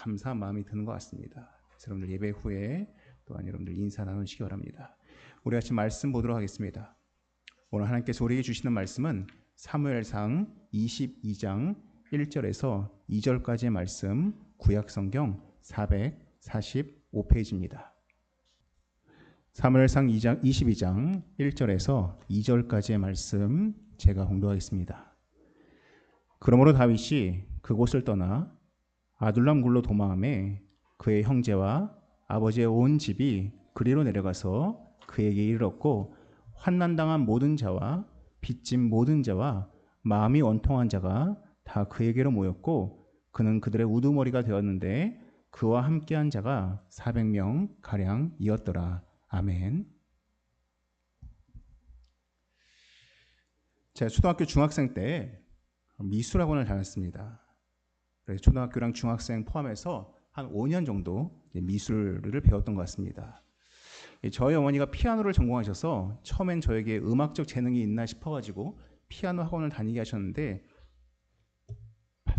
감사한 마음이 드는 것 같습니다. 그래서 여러분들 예배 후에 또한 여러분들 인사 나누시기 바랍니다. 우리 같이 말씀 보도록 하겠습니다. 오늘 하나님께서 우리에게 주시는 말씀은 사무엘상 22장 1절에서 2절까지의 말씀, 구약성경 445페이지입니다. 사무엘상 22장 1절에서 2절까지의 말씀 제가 공독하겠습니다. 그러므로 다윗이 그곳을 떠나 아둘람 굴로 도망하매 그의 형제와 아버지의 온 집이 그리로 내려가서 그에게 이르렀고 환난당한 모든 자와 빚진 모든 자와 마음이 원통한 자가 다 그에게로 모였고 그는 그들의 우두머리가 되었는데 그와 함께한 자가 400명 가량이었더라. 아멘. 제가 초등학교 중학생 때 미술학원을 다녔습니다. 그래서 초등학교랑 중학생 포함해서 한 5년 정도 미술을 배웠던 것 같습니다. 저희 어머니가 피아노를 전공하셔서 처음엔 저에게 음악적 재능이 있나 싶어가지고 피아노 학원을 다니게 하셨는데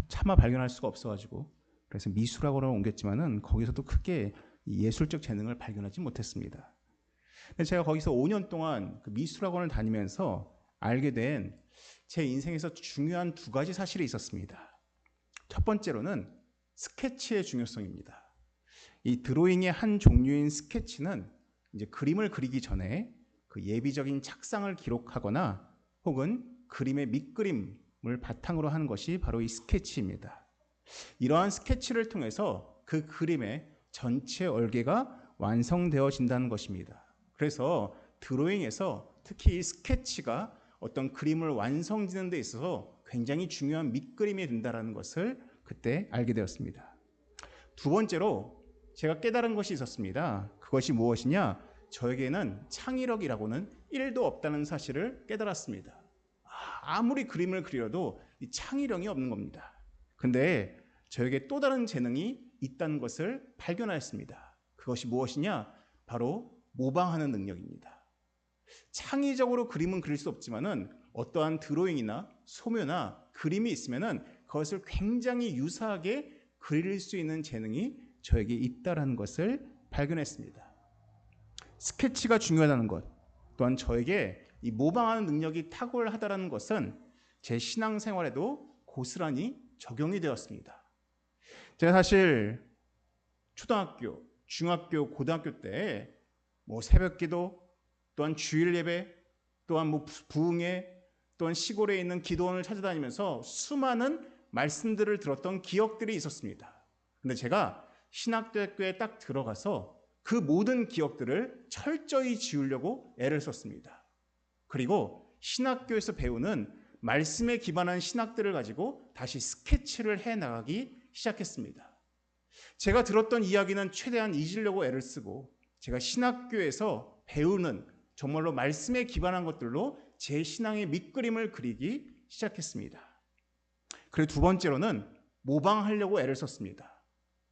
차마 발견할 수가 없어가지고 그래서 미술학원을 옮겼지만은 거기서도 크게 예술적 재능을 발견하지 못했습니다. 제가 거기서 5년 동안 그 미술학원을 다니면서 알게 된 제 인생에서 중요한 두 가지 사실이 있었습니다. 첫 번째로는 스케치의 중요성입니다. 이 드로잉의 한 종류인 스케치는 이제 그림을 그리기 전에 그 예비적인 착상을 기록하거나 혹은 그림의 밑그림을 바탕으로 하는 것이 바로 이 스케치입니다. 이러한 스케치를 통해서 그 그림의 전체 얼개가 완성되어진다는 것입니다. 그래서 드로잉에서 특히 이 스케치가 어떤 그림을 완성짓는 데 있어서 굉장히 중요한 밑그림이 된다는 것을 그때 알게 되었습니다. 두 번째로 제가 깨달은 것이 있었습니다. 그것이 무엇이냐? 저에게는 창의력이라고는 1도 없다는 사실을 깨달았습니다. 아무리 그림을 그려도 이 창의력이 없는 겁니다. 근데 저에게 또 다른 재능이 있다는 것을 발견하였습니다. 그것이 무엇이냐? 바로 모방하는 능력입니다. 창의적으로 그림은 그릴 수 없지만은 어떠한 드로잉이나 소묘나 그림이 있으면은 그것을 굉장히 유사하게 그릴 수 있는 재능이 저에게 있다라는 것을 발견했습니다. 스케치가 중요하다는 것, 또한 저에게 이 모방하는 능력이 탁월하다는 것은 제 신앙생활에도 고스란히 적용이 되었습니다. 제가 사실 초등학교, 중학교, 고등학교 때 새벽기도, 또한 주일 예배, 또한 부흥회, 또한 시골에 있는 기도원을 찾아다니면서 수많은 말씀들을 들었던 기억들이 있었습니다. 근데 제가 신학대학교에 딱 들어가서 그 모든 기억들을 철저히 지우려고 애를 썼습니다. 그리고 신학교에서 배우는 말씀에 기반한 신학들을 가지고 다시 스케치를 해나가기 시작했습니다. 제가 들었던 이야기는 최대한 잊으려고 애를 쓰고 제가 신학교에서 배우는 정말로 말씀에 기반한 것들로 제 신앙의 밑그림을 그리기 시작했습니다. 그리고 두 번째로는 모방하려고 애를 썼습니다.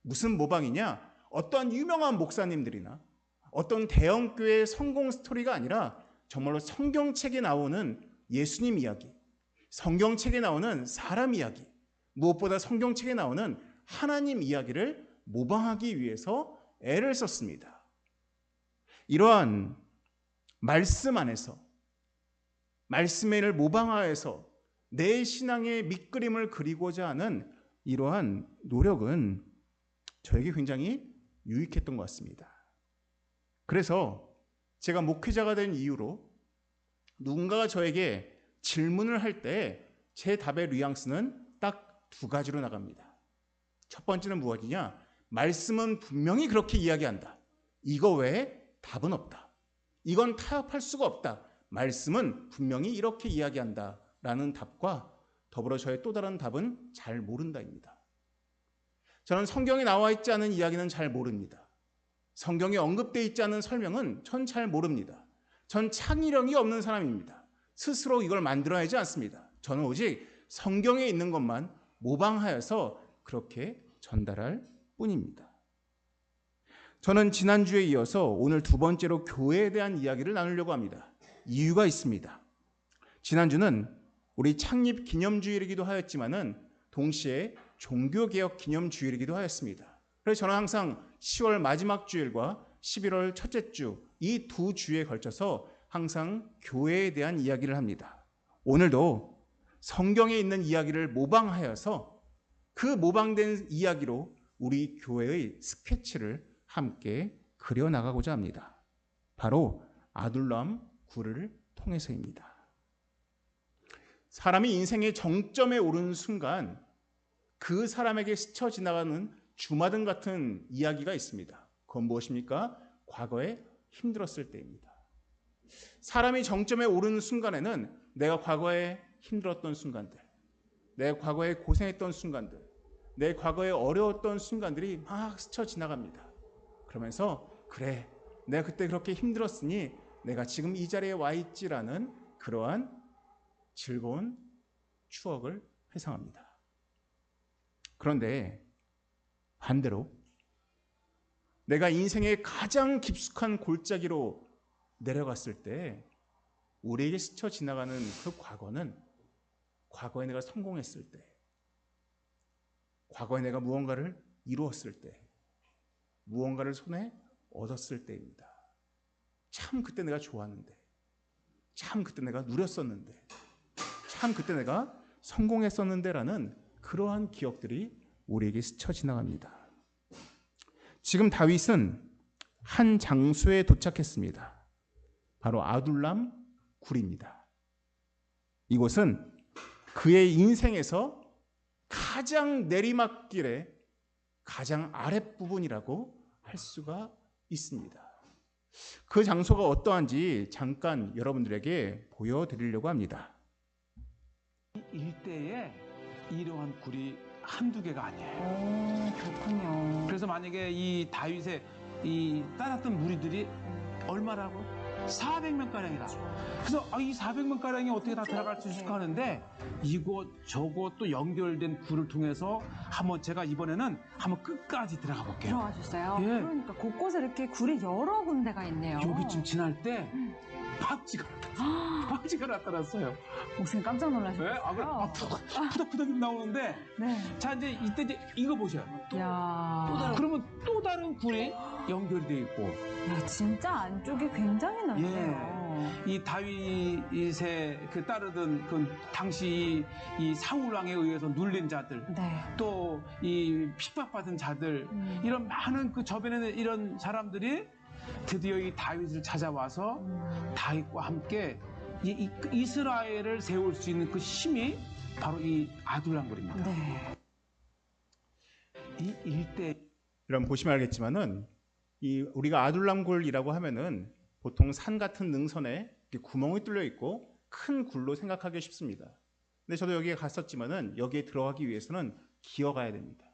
무슨 모방이냐? 어떠한 유명한 목사님들이나 어떤 대형교회의 성공 스토리가 아니라 정말로 성경책에 나오는 예수님 이야기, 성경책에 나오는 사람 이야기, 무엇보다 성경책에 나오는 하나님 이야기를 모방하기 위해서 애를 썼습니다. 이러한 말씀 안에서 말씀을 모방하여서 내 신앙의 밑그림을 그리고자 하는 이러한 노력은 저에게 굉장히 유익했던 것 같습니다. 그래서 제가 목회자가 된 이후로 누군가가 저에게 질문을 할 때 제 답의 뉘앙스는 딱 두 가지로 나갑니다. 첫 번째는 무엇이냐? 말씀은 분명히 그렇게 이야기한다. 이거 외에 답은 없다. 이건 타협할 수가 없다. 말씀은 분명히 이렇게 이야기한다. 라는 답과 더불어 저의 또 다른 답은 잘 모른다입니다. 저는 성경에 나와 있지 않은 이야기는 잘 모릅니다. 성경에 언급되어 있지 않은 설명은 전 잘 모릅니다. 전 창의력이 없는 사람입니다. 스스로 이걸 만들어내지 않습니다. 저는 오직 성경에 있는 것만 모방하여서 그렇게 전달할 뿐입니다. 저는 지난주에 이어서 오늘 두 번째로 교회에 대한 이야기를 나누려고 합니다. 이유가 있습니다. 지난주는 우리 창립 기념주일이기도 하였지만은 동시에 종교개혁 기념주일이기도 하였습니다. 그래서 저는 항상 10월 마지막 주일과 11월 첫째 주, 이 두 주에 걸쳐서 항상 교회에 대한 이야기를 합니다. 오늘도 성경에 있는 이야기를 모방하여서 그 모방된 이야기로 우리 교회의 스케치를 함께 그려나가고자 합니다. 바로 아둘람 굴을 통해서입니다. 사람이 인생의 정점에 오르는 순간 그 사람에게 스쳐 지나가는 주마등 같은 이야기가 있습니다. 그건 무엇입니까? 과거에 힘들었을 때입니다. 사람이 정점에 오르는 순간에는 내가 과거에 힘들었던 순간들, 내 과거에 고생했던 순간들, 내 과거에 어려웠던 순간들이 막 스쳐 지나갑니다. 그러면서 그래, 내가 그때 그렇게 힘들었으니 내가 지금 이 자리에 와 있지라는 그러한 즐거운 추억을 회상합니다. 그런데 반대로 내가 인생의 가장 깊숙한 골짜기로 내려갔을 때 우리에게 스쳐 지나가는 그 과거는 과거에 내가 성공했을 때, 과거에 내가 무언가를 이루었을 때, 무언가를 손에 얻었을 때입니다. 참 그때 내가 좋았는데, 참 그때 내가 누렸었는데, 참 그때 내가 성공했었는데라는 그러한 기억들이 우리에게 스쳐 지나갑니다. 지금 다윗은 한 장소에 도착했습니다. 바로 아둘람 굴입니다. 이곳은 그의 인생에서 가장 내리막길의 가장 아랫부분이라고 할 수가 있습니다. 그 장소가 어떠한지 잠깐 여러분들에게 보여드리려고 합니다. 일대에 이러한 굴이 한두 개가 아니에요. 그렇군요. 그래서 만약에 이 다윗의 이 따랐던 무리들이 얼마라고? 400명가량이라. 그래서 이 400명가량이 어떻게 다 들어갈 수 있을까 하는데 이곳 저곳 또 연결된 굴을 통해서 한번 제가 이번에는 한번 끝까지 들어가 볼게요. 들어가셨어요? 예. 그러니까 곳곳에 이렇게 굴이 여러 군데가 있네요. 여기쯤 지날 때 박쥐가 나타났어요. 목사님 깜짝 놀라셨어요? 네? 푸덕푸덕 나오는데 네. 자 이제 이때 이제 이거 보셔요. 야. 그러면 또 다른 굴이 연결이 돼 있고 야, 진짜 안쪽이 굉장히 넓네요. 이 다윗의 그 따르던 그 당시 이 사울 왕에 의해서 눌린 자들 네. 또 이 핍박받은 자들 이런 많은 그 저변에 이런 사람들이 드디어 이 다윗을 찾아와서 다윗과 함께 이 이스라엘을 세울 수 있는 그 힘이 바로 이 아둘람굴입니다. 네. 이 일대 여러분 보시면 알겠지만은 이 우리가 아둘람굴이라고 하면은 보통 산 같은 능선에 구멍이 뚫려 있고 큰 굴로 생각하기 쉽습니다. 근데 저도 여기에 갔었지만은 여기에 들어가기 위해서는 기어가야 됩니다.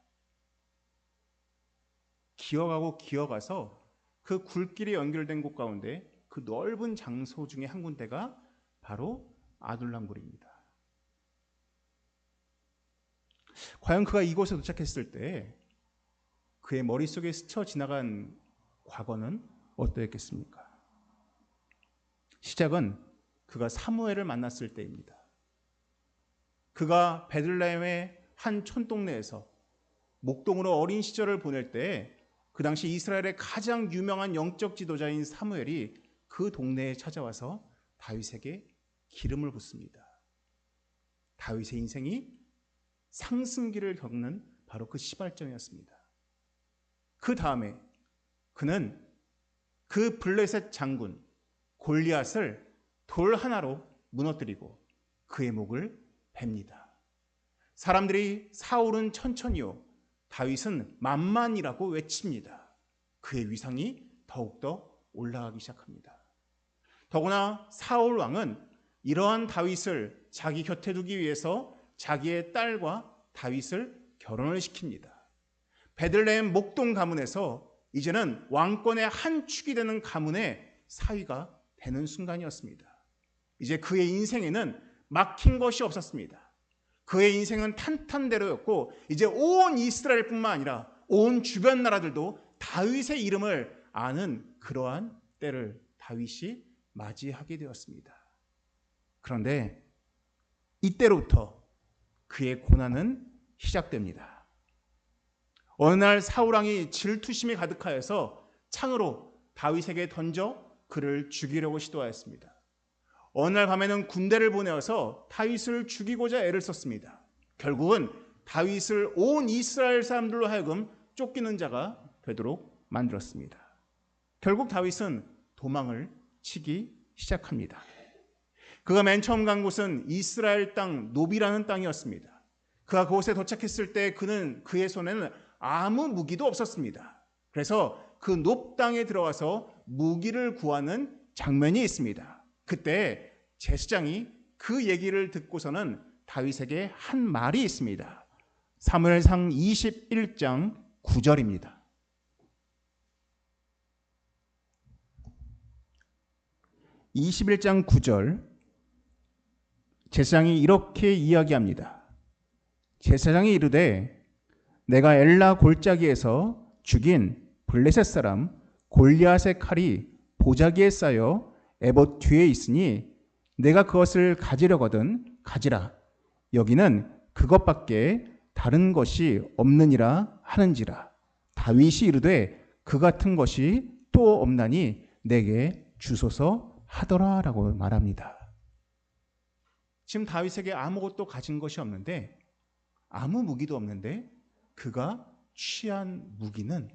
기어가서 그 굴길이 연결된 곳 가운데 그 넓은 장소 중에 한 군데가 바로 아둘람굴입니다. 과연 그가 이곳에 도착했을 때 그의 머릿속에 스쳐 지나간 과거는 어떠했겠습니까? 시작은 그가 사무엘을 만났을 때입니다. 그가 베들레헴의 한 촌동네에서 목동으로 어린 시절을 보낼 때 그 당시 이스라엘의 가장 유명한 영적 지도자인 사무엘이 그 동네에 찾아와서 다윗에게 기름을 붓습니다. 다윗의 인생이 상승기를 겪는 바로 그 시발점이었습니다. 그 다음에 그는 그 블레셋 장군 골리앗을 돌 하나로 무너뜨리고 그의 목을 팹니다. 사람들이 사울은 천천히요 다윗은 만만이라고 외칩니다. 그의 위상이 더욱더 올라가기 시작합니다. 더구나 사울 왕은 이러한 다윗을 자기 곁에 두기 위해서 자기의 딸과 다윗을 결혼을 시킵니다. 베들레헴 목동 가문에서 이제는 왕권의 한 축이 되는 가문의 사위가 되는 순간이었습니다. 이제 그의 인생에는 막힌 것이 없었습니다. 그의 인생은 탄탄대로였고 이제 온 이스라엘뿐만 아니라 온 주변 나라들도 다윗의 이름을 아는 그러한 때를 다윗이 맞이하게 되었습니다. 그런데 이때로부터 그의 고난은 시작됩니다. 어느 날 사울 왕이 질투심이 가득하여서 창으로 다윗에게 던져 그를 죽이려고 시도하였습니다. 어느 날 밤에는 군대를 보내어서 다윗을 죽이고자 애를 썼습니다. 결국은 다윗을 온 이스라엘 사람들로 하여금 쫓기는 자가 되도록 만들었습니다. 결국 다윗은 도망을 치기 시작합니다. 그가 맨 처음 간 곳은 이스라엘 땅 노비라는 땅이었습니다. 그가 그곳에 도착했을 때 그의 손에는 아무 무기도 없었습니다. 그래서 그 높 땅에 들어가서 무기를 구하는 장면이 있습니다. 그때 제사장이 그 얘기를 듣고서는 다윗에게 한 말이 있습니다. 사무엘상 21장 9절입니다. 21장 9절 제사장이 이렇게 이야기합니다. 제사장이 이르되 내가 엘라 골짜기에서 죽인 블레셋 사람 골리앗의 칼이 보자기에 쌓여 에봇 뒤에 있으니 내가 그것을 가지려거든 가지라. 여기는 그것밖에 다른 것이 없느니라 하는지라. 다윗이 이르되 그 같은 것이 또 없나니 내게 주소서 하더라라고 말합니다. 지금 다윗에게 아무것도 가진 것이 없는데, 아무 무기도 없는데 그가 취한 무기는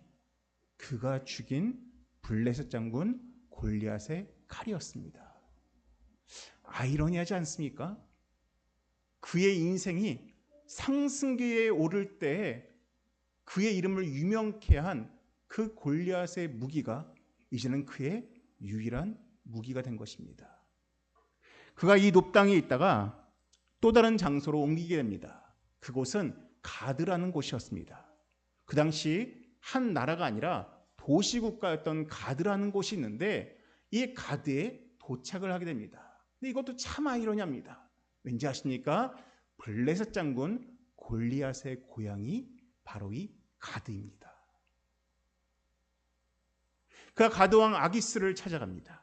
그가 죽인 블레셋 장군 골리앗의 칼이었습니다. 아이러니하지 않습니까? 그의 인생이 상승기에 오를 때 그의 이름을 유명케 한 그 골리앗의 무기가 이제는 그의 유일한 무기가 된 것입니다. 그가 이 높당에 있다가 또 다른 장소로 옮기게 됩니다. 그곳은 가드라는 곳이었습니다. 그 당시 한 나라가 아니라 도시국가였던 가드라는 곳이 있는데 이 가드에 도착을 하게 됩니다. 근데 이것도 참 아이러니합니다. 왠지 아십니까? 블레셋 장군 골리앗의 고향이 바로 이 가드입니다. 그가 가드왕 아기스를 찾아갑니다.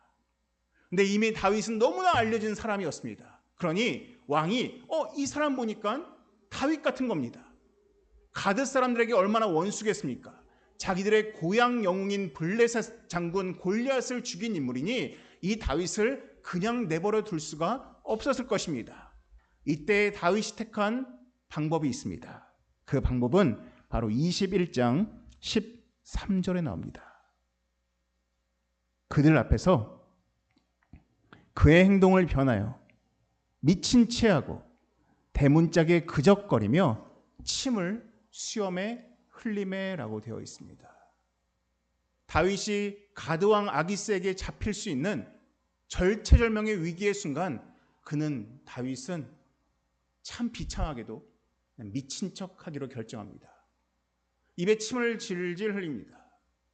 근데 이미 다윗은 너무나 알려진 사람이었습니다. 그러니 왕이 이 사람 보니까 다윗 같은 겁니다. 가드 사람들에게 얼마나 원수겠습니까? 자기들의 고향 영웅인 블레셋 장군 골리앗을 죽인 인물이니 이 다윗을 그냥 내버려 둘 수가 없었을 것입니다. 이때 다윗이 택한 방법이 있습니다. 그 방법은 바로 21장 13절에 나옵니다. 그들 앞에서 그의 행동을 변하여 미친 체하고 대문짝에 그적거리며 침을 수염에 흘리매라고 되어 있습니다. 다윗이 가드왕 아기스에게 잡힐 수 있는 절체절명의 위기의 순간 다윗은 참 비참하게도 미친 척하기로 결정합니다. 입에 침을 질질 흘립니다.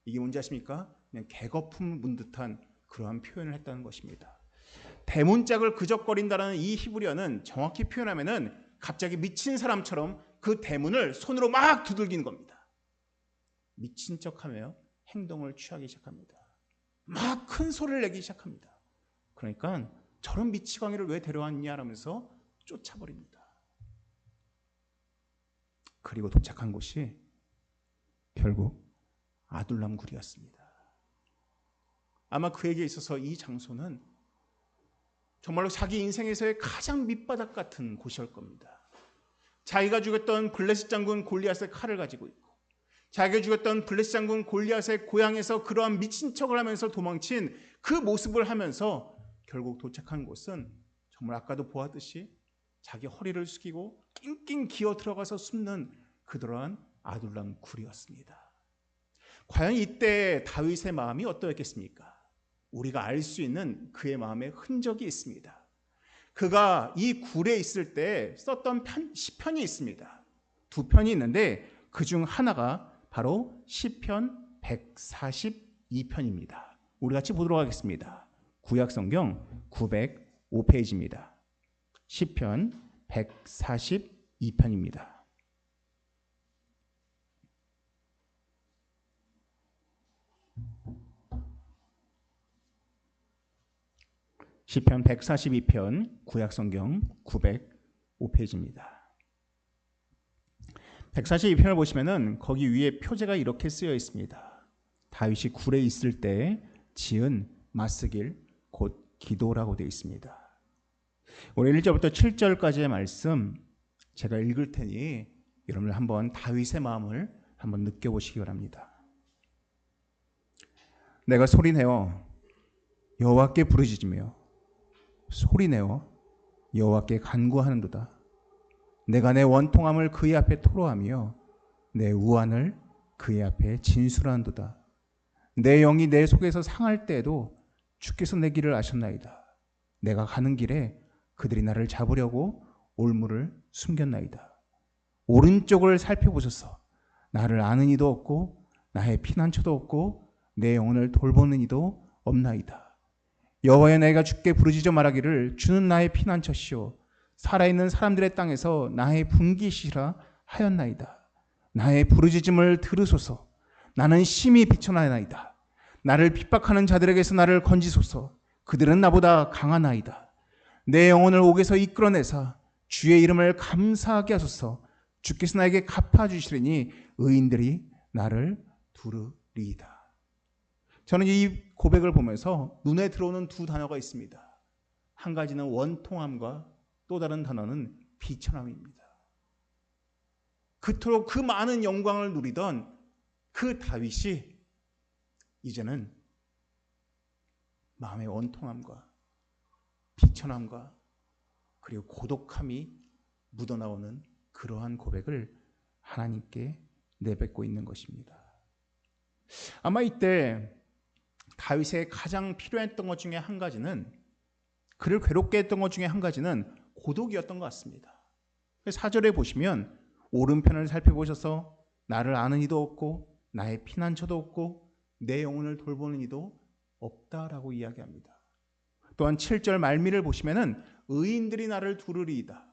이게 뭔지 아십니까? 그냥 개거품 문 듯한 그러한 표현을 했다는 것입니다. 대문짝을 그적거린다는 이 히브리어는 정확히 표현하면은 갑자기 미친 사람처럼 그 대문을 손으로 막 두들기는 겁니다. 미친 척하며 행동을 취하기 시작합니다. 막 큰 소리를 내기 시작합니다. 그러니까 저런 미치광이를 왜 데려왔냐라면서 쫓아버립니다. 그리고 도착한 곳이 결국 아둘람 굴이었습니다. 아마 그에게 있어서 이 장소는 정말로 자기 인생에서의 가장 밑바닥 같은 곳이었을 겁니다. 자기가 죽였던 블레셋 장군 골리앗의 칼을 가지고 있고, 자기가 죽였던 블레셋 장군 골리앗의 고향에서 그러한 미친 척을 하면서 도망친 그 모습을 하면서 결국 도착한 곳은 정말 아까도 보았듯이 자기 허리를 숙이고 낑낑 기어 들어가서 숨는 그러한 아둘람 굴이었습니다. 과연 이때 다윗의 마음이 어떠했겠습니까? 우리가 알 수 있는 그의 마음의 흔적이 있습니다. 그가 이 굴에 있을 때 썼던 시편이 있습니다. 두 편이 있는데 그중 하나가 바로 시편 142편입니다. 우리 같이 보도록 하겠습니다. 구약성경 905페이지입니다. 시편 142편입니다. 시편 142편 구약성경 905페이지입니다. 142편을 보시면은 거기 위에 표제가 이렇게 쓰여 있습니다. 다윗이 굴에 있을 때 지은 맞쓰길 곧 기도라고 되어 있습니다. 오늘 1절부터 7절까지의 말씀 제가 읽을 테니 여러분 한번 다윗의 마음을 한번 느껴보시기 바랍니다. 내가 소리내어 여호와께 부르짖으며 소리내어 여호와께 간구하는도다. 내가 내 원통함을 그의 앞에 토로하며 내 우환을 그의 앞에 진술하는도다. 내 영이 내 속에서 상할 때에도 주께서 내 길을 아셨나이다. 내가 가는 길에 그들이 나를 잡으려고 올무를 숨겼나이다. 오른쪽을 살펴보소서. 나를 아는 이도 없고 나의 피난처도 없고 내 영혼을 돌보는 이도 없나이다. 여호와여, 내가 주께 부르짖어 말하기를 주는 나의 피난처시오 살아있는 사람들의 땅에서 나의 분깃이라 하였나이다. 나의 부르짖음을 들으소서. 나는 심히 비천하나이다. 나를 핍박하는 자들에게서 나를 건지소서. 그들은 나보다 강하나이다. 내 영혼을 옥에서 이끌어내사 주의 이름을 감사하게 하소서. 주께서 나에게 갚아주시리니 의인들이 나를 두르리이다. 저는 이 고백을 보면서 눈에 들어오는 두 단어가 있습니다. 한 가지는 원통함과 또 다른 단어는 비천함입니다. 그토록 그 많은 영광을 누리던 그 다윗이 이제는 마음의 원통함과 비천함과 그리고 고독함이 묻어나오는 그러한 고백을 하나님께 내뱉고 있는 것입니다. 아마 이때 다윗의 가장 필요했던 것 중에 한 가지는, 그를 괴롭게 했던 것 중에 한 가지는 고독이었던 것 같습니다. 4절에 보시면 오른편을 살펴보셔서 나를 아는 이도 없고 나의 피난처도 없고 내 영혼을 돌보는 이도 없다라고 이야기합니다. 또한 7절 말미를 보시면은 의인들이 나를 두르리이다.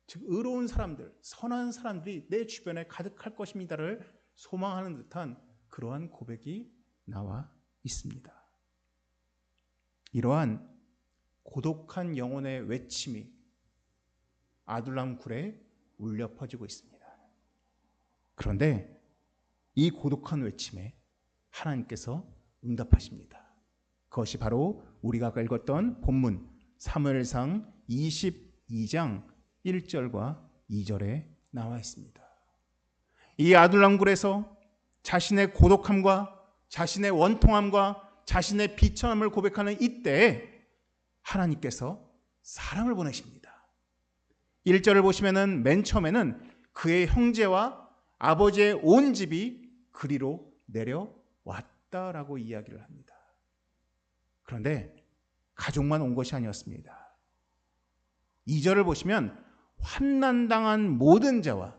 즉 의로운 사람들, 선한 사람들이 내 주변에 가득할 것입니다를 소망하는 듯한 그러한 고백이 나와 있습니다. 이러한 고독한 영혼의 외침이 아둘람 굴에 울려 퍼지고 있습니다. 그런데 이 고독한 외침에 하나님께서 응답하십니다. 그것이 바로 우리가 아까 읽었던 본문 사무엘상 22장 1절과 2절에 나와 있습니다. 이 아둘람 굴에서 자신의 고독함과 자신의 원통함과 자신의 비천함을 고백하는 이때에 하나님께서 사람을 보내십니다. 1절을 보시면은 맨 처음에는 그의 형제와 아버지의 온 집이 그리로 내려왔다라고 이야기를 합니다. 그런데 가족만 온 것이 아니었습니다. 2절을 보시면 환난당한 모든 자와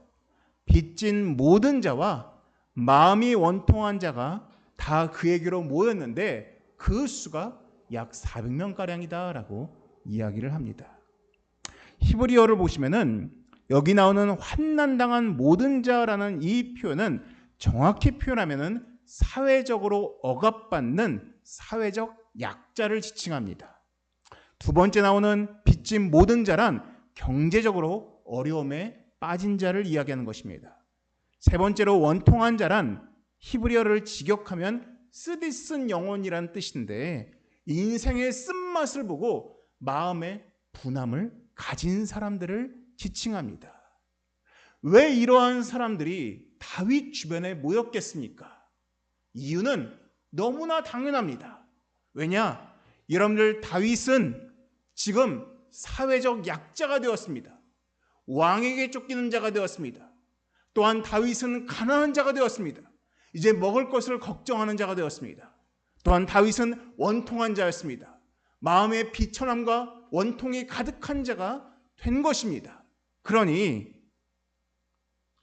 빚진 모든 자와 마음이 원통한 자가 다 그에게로 모였는데 그 수가 약 400명가량이다라고 이야기를 합니다. 히브리어를 보시면은 여기 나오는 환난당한 모든 자라는 이 표현은 정확히 표현하면은 사회적으로 억압받는 사회적 약자를 지칭합니다. 두 번째 나오는 빚진 모든 자란 경제적으로 어려움에 빠진 자를 이야기하는 것입니다. 세 번째로 원통한 자란 히브리어를 직역하면 쓰디쓴 영혼이라는 뜻인데 인생의 쓴맛을 보고 마음의 분함을 가진 사람들을 지칭합니다. 왜 이러한 사람들이 다윗 주변에 모였겠습니까? 이유는 너무나 당연합니다. 왜냐? 여러분들 다윗은 지금 사회적 약자가 되었습니다. 왕에게 쫓기는 자가 되었습니다. 또한 다윗은 가난한 자가 되었습니다. 이제 먹을 것을 걱정하는 자가 되었습니다. 또한 다윗은 원통한 자였습니다. 마음의 비천함과 원통이 가득한 자가 된 것입니다. 그러니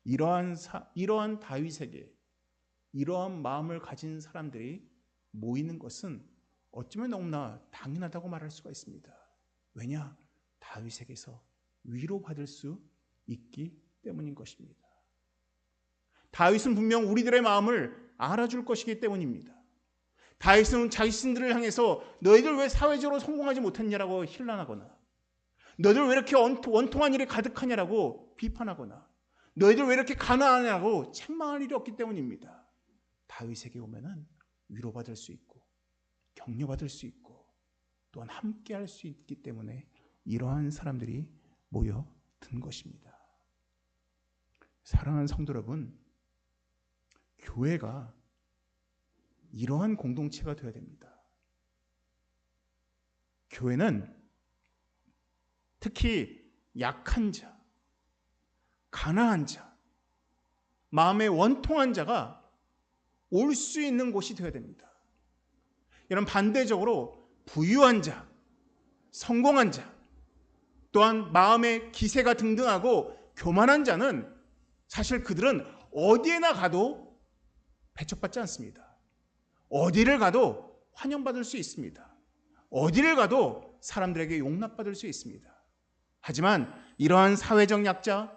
이러한 다윗에게 이러한 마음을 가진 사람들이 모이는 것은 어쩌면 너무나 당연하다고 말할 수가 있습니다. 왜냐? 다윗에게서 위로받을 수 있기 때문인 것입니다. 다윗은 분명 우리들의 마음을 알아줄 것이기 때문입니다. 다윗은 자신들을 향해서 너희들 왜 사회적으로 성공하지 못했냐라고 힐난하거나 너희들 왜 이렇게 원통한 일이 가득하냐라고 비판하거나 너희들 왜 이렇게 가난하냐고 책망할 일이 없기 때문입니다. 다윗에게 오면은 위로받을 수 있고 격려받을 수 있고 또한 함께할 수 있기 때문에 이러한 사람들이 모여든 것입니다. 사랑하는 성도 여러분, 교회가 이러한 공동체가 되어야 됩니다. 교회는 특히 약한 자, 가난한 자, 마음에 원통한 자가 올 수 있는 곳이 되어야 됩니다. 이런 반대적으로 부유한 자, 성공한 자, 또한 마음의 기세가 등등하고 교만한 자는 사실 그들은 어디에나 가도 배척받지 않습니다. 어디를 가도 환영받을 수 있습니다. 어디를 가도 사람들에게 용납받을 수 있습니다. 하지만 이러한 사회적 약자,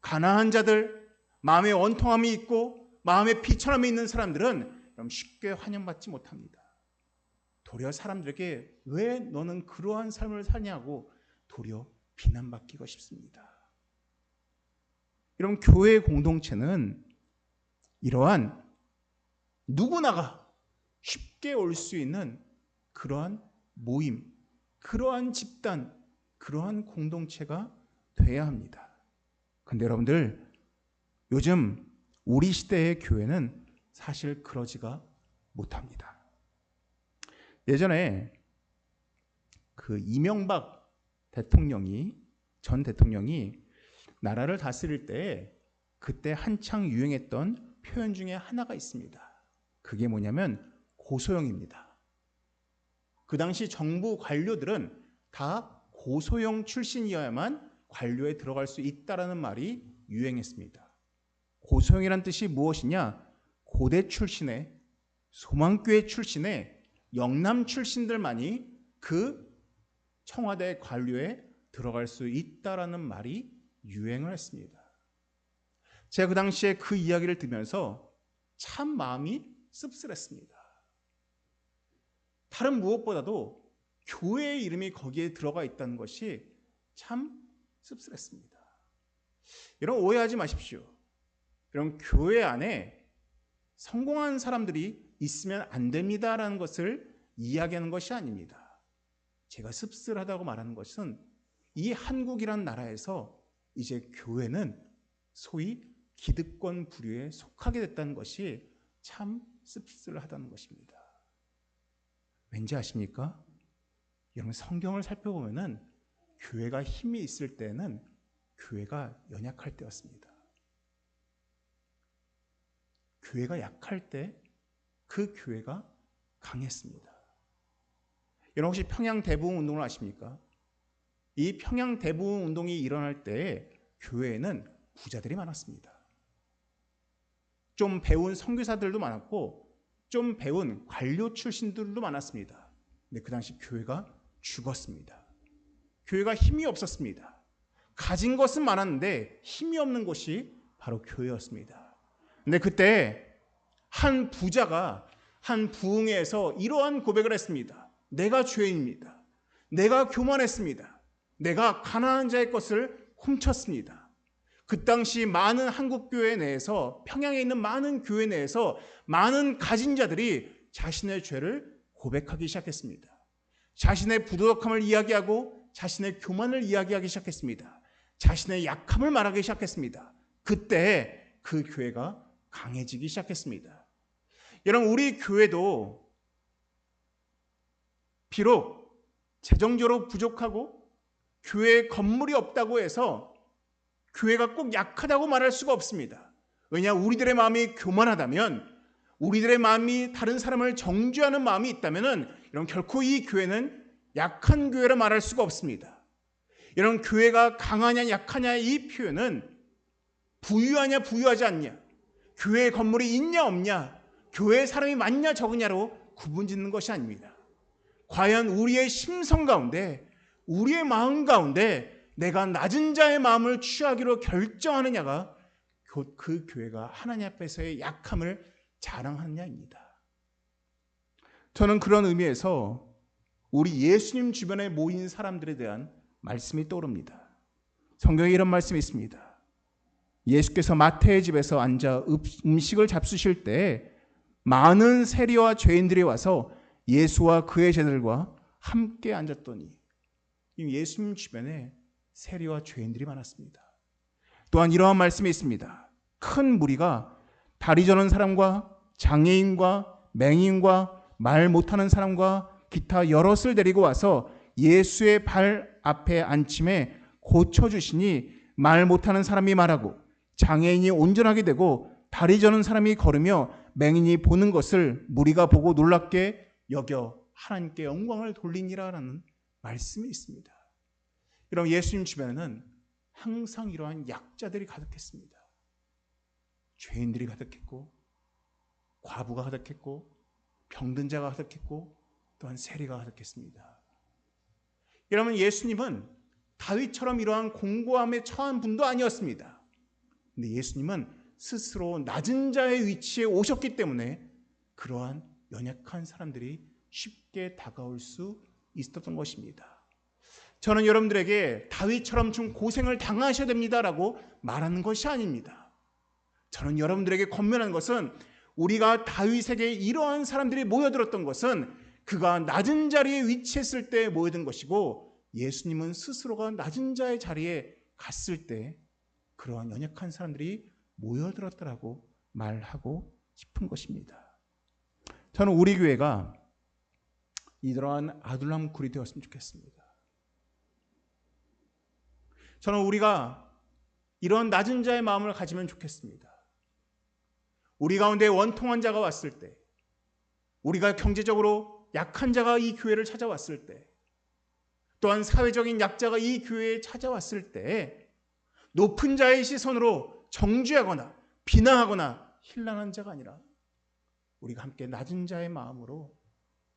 가난한 자들, 마음에 원통함이 있고 마음에 비천함이 있는 사람들은 쉽게 환영받지 못합니다. 도리어 사람들에게 왜 너는 그러한 삶을 사냐고 도리어 비난받기가 쉽습니다. 이런 교회 공동체는 이러한 누구나가 쉽게 올 수 있는 그러한 모임, 그러한 집단, 그러한 공동체가 돼야 합니다. 그런데 여러분들, 요즘 우리 시대의 교회는 사실 그러지가 못합니다. 예전에 그 이명박 전 대통령이 나라를 다스릴 때 그때 한창 유행했던 표현 중에 하나가 있습니다. 그게 뭐냐면 고소영입니다. 그 당시 정부 관료들은 다 고소영 출신이어야만 관료에 들어갈 수 있다라는 말이 유행했습니다. 고소영이란 뜻이 무엇이냐? 고대 출신의, 소망교회 출신의 영남 출신들만이 그 청와대 관료에 들어갈 수 있다라는 말이 유행을 했습니다. 제가 그 당시에 그 이야기를 들으면서 참 마음이 씁쓸했습니다. 다른 무엇보다도 교회의 이름이 거기에 들어가 있다는 것이 참 씁쓸했습니다. 이런 오해하지 마십시오. 이런 교회 안에 성공한 사람들이 있으면 안 됩니다라는 것을 이야기하는 것이 아닙니다. 제가 씁쓸하다고 말하는 것은 이 한국이란 나라에서 이제 교회는 소위 기득권 부류에 속하게 됐다는 것이 참 씁쓸하다는 것입니다. 왠지 아십니까? 여러분, 성경을 살펴보면은 교회가 힘이 있을 때는 교회가 연약할 때였습니다. 교회가 약할 때 그 교회가 강했습니다. 여러분, 혹시 평양 대부흥 운동을 아십니까? 이 평양 대부흥 운동이 일어날 때 교회에는 부자들이 많았습니다. 좀 배운 선교사들도 많았고 좀 배운 관료 출신들도 많았습니다. 근데 그 당시 교회가 죽었습니다. 교회가 힘이 없었습니다. 가진 것은 많았는데 힘이 없는 곳이 바로 교회였습니다. 근데 그때 한 부자가 한 부흥회에서 이러한 고백을 했습니다. 내가 죄인입니다. 내가 교만했습니다. 내가 가난한 자의 것을 훔쳤습니다. 그 당시 많은 한국 교회 내에서, 평양에 있는 많은 교회 내에서 많은 가진 자들이 자신의 죄를 고백하기 시작했습니다. 자신의 부도덕함을 이야기하고 자신의 교만을 이야기하기 시작했습니다. 자신의 약함을 말하기 시작했습니다. 그때 그 교회가 강해지기 시작했습니다. 여러분, 우리 교회도 비록 재정적으로 부족하고 교회에 건물이 없다고 해서 교회가 꼭 약하다고 말할 수가 없습니다. 왜냐, 우리들의 마음이 교만하다면, 우리들의 마음이 다른 사람을 정죄하는 마음이 있다면 이런 결코 이 교회는 약한 교회라 말할 수가 없습니다. 이런 교회가 강하냐 약하냐의 이 표현은 부유하냐 부유하지 않냐, 교회에 건물이 있냐 없냐, 교회에 사람이 많냐 적으냐로 구분짓는 것이 아닙니다. 과연 우리의 심성 가운데, 우리의 마음 가운데 내가 낮은 자의 마음을 취하기로 결정하느냐가 곧 그 교회가 하나님 앞에서의 약함을 자랑하느냐입니다. 저는 그런 의미에서 우리 예수님 주변에 모인 사람들에 대한 말씀이 떠오릅니다. 성경에 이런 말씀이 있습니다. 예수께서 마태의 집에서 앉아 음식을 잡수실 때 많은 세리와 죄인들이 와서 예수와 그의 제자들과 함께 앉았더니 예수님 주변에 세리와 죄인들이 많았습니다. 또한 이러한 말씀이 있습니다. 큰 무리가 다리 저는 사람과 장애인과 맹인과 말 못하는 사람과 기타 여럿을 데리고 와서 예수의 발 앞에 앉힘에 고쳐주시니 말 못하는 사람이 말하고 장애인이 온전하게 되고 다리 저는 사람이 걸으며 맹인이 보는 것을 무리가 보고 놀랍게 여겨 하나님께 영광을 돌리니라라는 말씀이 있습니다. 여러분, 예수님 주변에는 항상 이러한 약자들이 가득했습니다. 죄인들이 가득했고 과부가 가득했고 병든 자가 가득했고 또한 세리가 가득했습니다. 여러분, 예수님은 다윗처럼 이러한 공고함에 처한 분도 아니었습니다. 근데 예수님은 스스로 낮은 자의 위치에 오셨기 때문에 그러한 연약한 사람들이 쉽게 다가올 수 있었던 것입니다. 저는 여러분들에게 다윗처럼 좀 고생을 당하셔야 됩니다라고 말하는 것이 아닙니다. 저는 여러분들에게 권면하는 것은 우리가 다윗에게 이러한 사람들이 모여들었던 것은 그가 낮은 자리에 위치했을 때 모여든 것이고 예수님은 스스로가 낮은 자의 자리에 갔을 때 그러한 연약한 사람들이 모여들었더라고 말하고 싶은 것입니다. 저는 우리 교회가 이러한 아둘람 굴이 되었으면 좋겠습니다. 저는 우리가 이런 낮은 자의 마음을 가지면 좋겠습니다. 우리 가운데 원통한 자가 왔을 때, 우리가 경제적으로 약한 자가 이 교회를 찾아왔을 때, 또한 사회적인 약자가 이 교회에 찾아왔을 때 높은 자의 시선으로 정죄하거나 비난하거나 힐난한 자가 아니라 우리가 함께 낮은 자의 마음으로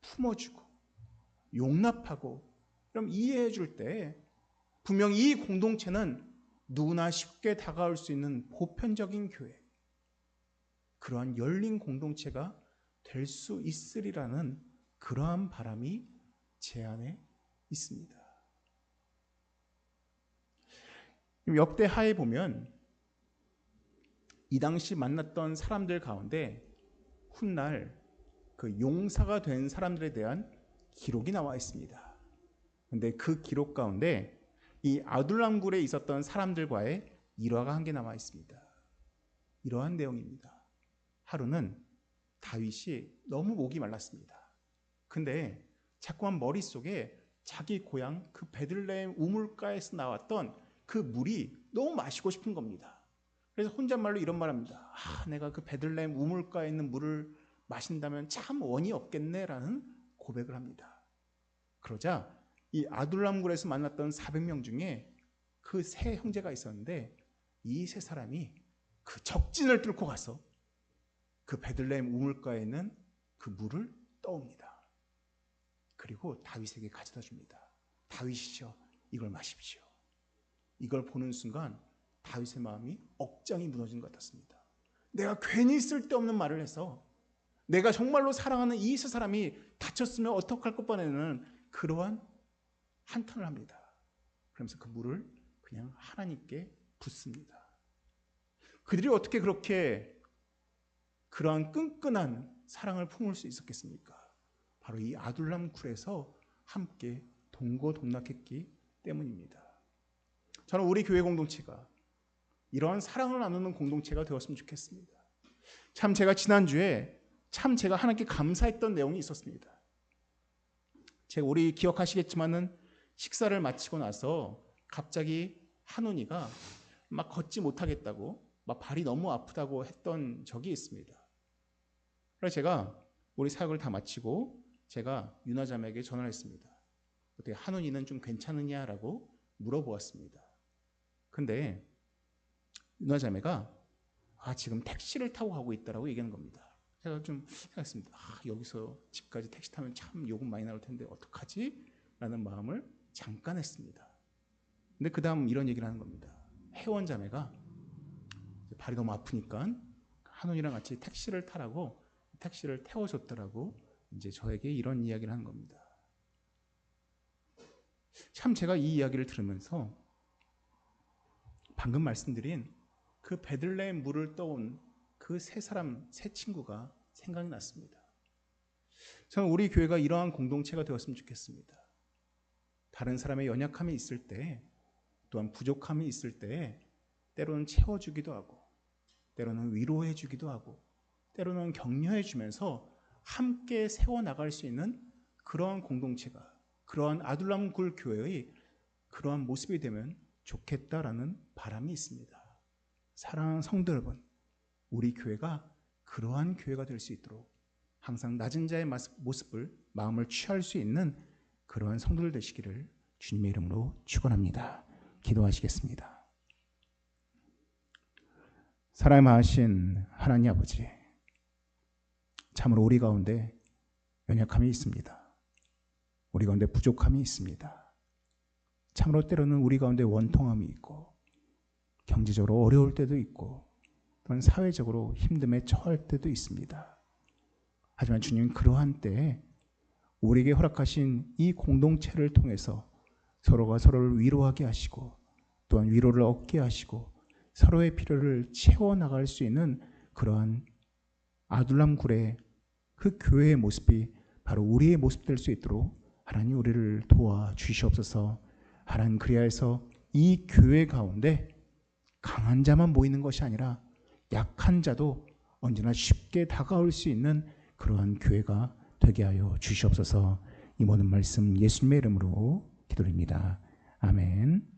품어주고 용납하고 그럼 이해해 줄 때 분명히 이 공동체는 누구나 쉽게 다가올 수 있는 보편적인 교회, 그러한 열린 공동체가 될 수 있으리라는 그러한 바람이 제 안에 있습니다. 역대하에 보면 이 당시 만났던 사람들 가운데 훗날 그 용사가 된 사람들에 대한 기록이 나와 있습니다. 그런데 그 기록 가운데 이 아둘람 굴에 있었던 사람들과의 일화가 한 개 남아 있습니다. 이러한 내용입니다. 하루는 다윗이 너무 목이 말랐습니다. 근데 자꾸만 머릿속에 자기 고향 그 베들레헴 우물가에서 나왔던 그 물이 너무 마시고 싶은 겁니다. 그래서 혼잣말로 이런 말합니다. 내가 그 베들레헴 우물가에 있는 물을 마신다면 참 원이 없겠네라는 고백을 합니다. 그러자 이 아둘람굴에서 만났던 400명 중에 그 세 형제가 있었는데 이 세 사람이 그 적진을 뚫고 가서 그 베들레헴 우물가에 있는 그 물을 떠옵니다. 그리고 다윗에게 가져다 줍니다. 다윗이죠, 이걸 마십시오. 이걸 보는 순간 다윗의 마음이 억장이 무너진 것 같았습니다. 내가 괜히 쓸데없는 말을 해서 내가 정말로 사랑하는 이 세 사람이 다쳤으면 어떡할 것 뻔하는 그러한 한탄을 합니다. 그러면서 그 물을 그냥 하나님께 붓습니다. 그들이 어떻게 그렇게 그러한 끈끈한 사랑을 품을 수 있었겠습니까? 바로 이 아둘람 굴에서 함께 동고동락했기 때문입니다. 저는 우리 교회 공동체가 이러한 사랑을 나누는 공동체가 되었으면 좋겠습니다. 참 제가 지난주에 제가 하나님께 감사했던 내용이 있었습니다. 제가 우리 기억하시겠지만은 식사를 마치고 나서 갑자기 한훈이가 막 걷지 못하겠다고 막 발이 너무 아프다고 했던 적이 있습니다. 그래서 제가 우리 사역을 다 마치고 제가 유나 자매에게 전화를 했습니다. 어떻게 한훈이는 좀 괜찮으냐라고 물어보았습니다. 근데 유나 자매가 지금 택시를 타고 가고 있다라고 얘기하는 겁니다. 제가 좀 생각했습니다. 여기서 집까지 택시 타면 참 요금 많이 나올 텐데 어떡하지? 라는 마음을 잠깐 했습니다. 근데 그 다음 이런 얘기를 하는 겁니다. 혜원 자매가 발이 너무 아프니까 한훈이랑 같이 택시를 타라고 택시를 태워줬더라고 이제 저에게 이런 이야기를 하는 겁니다. 참 제가 이 이야기를 들으면서 방금 말씀드린 그 베들레헴 물을 떠온 그 세 친구가 생각이 났습니다. 저는 우리 교회가 이러한 공동체가 되었으면 좋겠습니다. 다른 사람의 연약함이 있을 때, 또한 부족함이 있을 때 때로는 채워주기도 하고, 때로는 위로해주기도 하고, 때로는 격려해주면서 함께 세워나갈 수 있는 그러한 공동체가, 그러한 아둘람 굴 교회의 그러한 모습이 되면 좋겠다라는 바람이 있습니다. 사랑하는 성도 여러분, 우리 교회가 그러한 교회가 될 수 있도록 항상 낮은 자의 모습을, 마음을 취할 수 있는 그러한 성도들 되시기를 주님의 이름으로 축원합니다. 기도하시겠습니다. 사랑의 많으신 하나님 아버지, 참으로 우리 가운데 연약함이 있습니다. 우리 가운데 부족함이 있습니다. 참으로 때로는 우리 가운데 원통함이 있고, 경제적으로 어려울 때도 있고, 또한 사회적으로 힘듦에 처할 때도 있습니다. 하지만 주님, 그러한 때에 우리에게 허락하신 이 공동체를 통해서 서로가 서로를 위로하게 하시고, 또한 위로를 얻게 하시고, 서로의 필요를 채워나갈 수 있는 그러한 아둘람 굴의 그 교회의 모습이 바로 우리의 모습 될 수 있도록 하나님 우리를 도와주시옵소서. 하나님, 그리하여서 이 교회 가운데 강한 자만 모이는 것이 아니라 약한 자도 언제나 쉽게 다가올 수 있는 그러한 교회가 되게 하여 주시옵소서. 이 모든 말씀 예수님의 이름으로 기도드립니다. 아멘.